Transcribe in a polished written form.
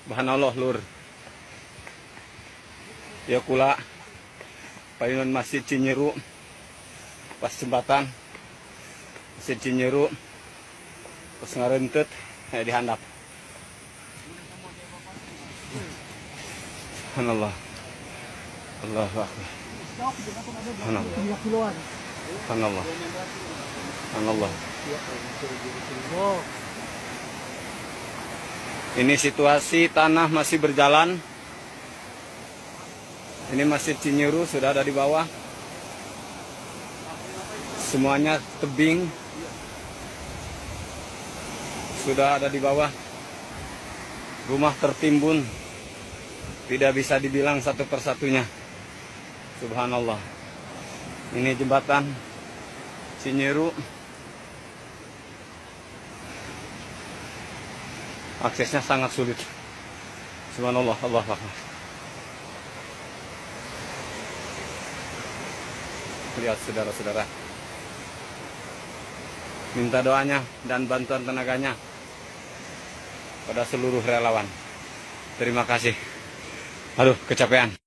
Subhanallah lur. Ya kula payunan Masjid Cinyeru pas jembatan Masjid Cinyeru pas ngarentet dihandap. Subhanallah. Allahu akbar. Subhanallah. Subhanallah. Subhanallah. Ini situasi tanah masih berjalan. Ini Masjid Cinyeru sudah ada di bawah. Semuanya tebing. Sudah ada di bawah. Rumah tertimbun. Tidak bisa dibilang satu persatunya. Subhanallah. Ini jembatan Cinyeru. Aksesnya sangat sulit. Subhanallah, Allah Akbar. Lihat saudara-saudara. Minta doanya dan bantuan tenaganya pada seluruh relawan. Terima kasih. Aduh, kecapean.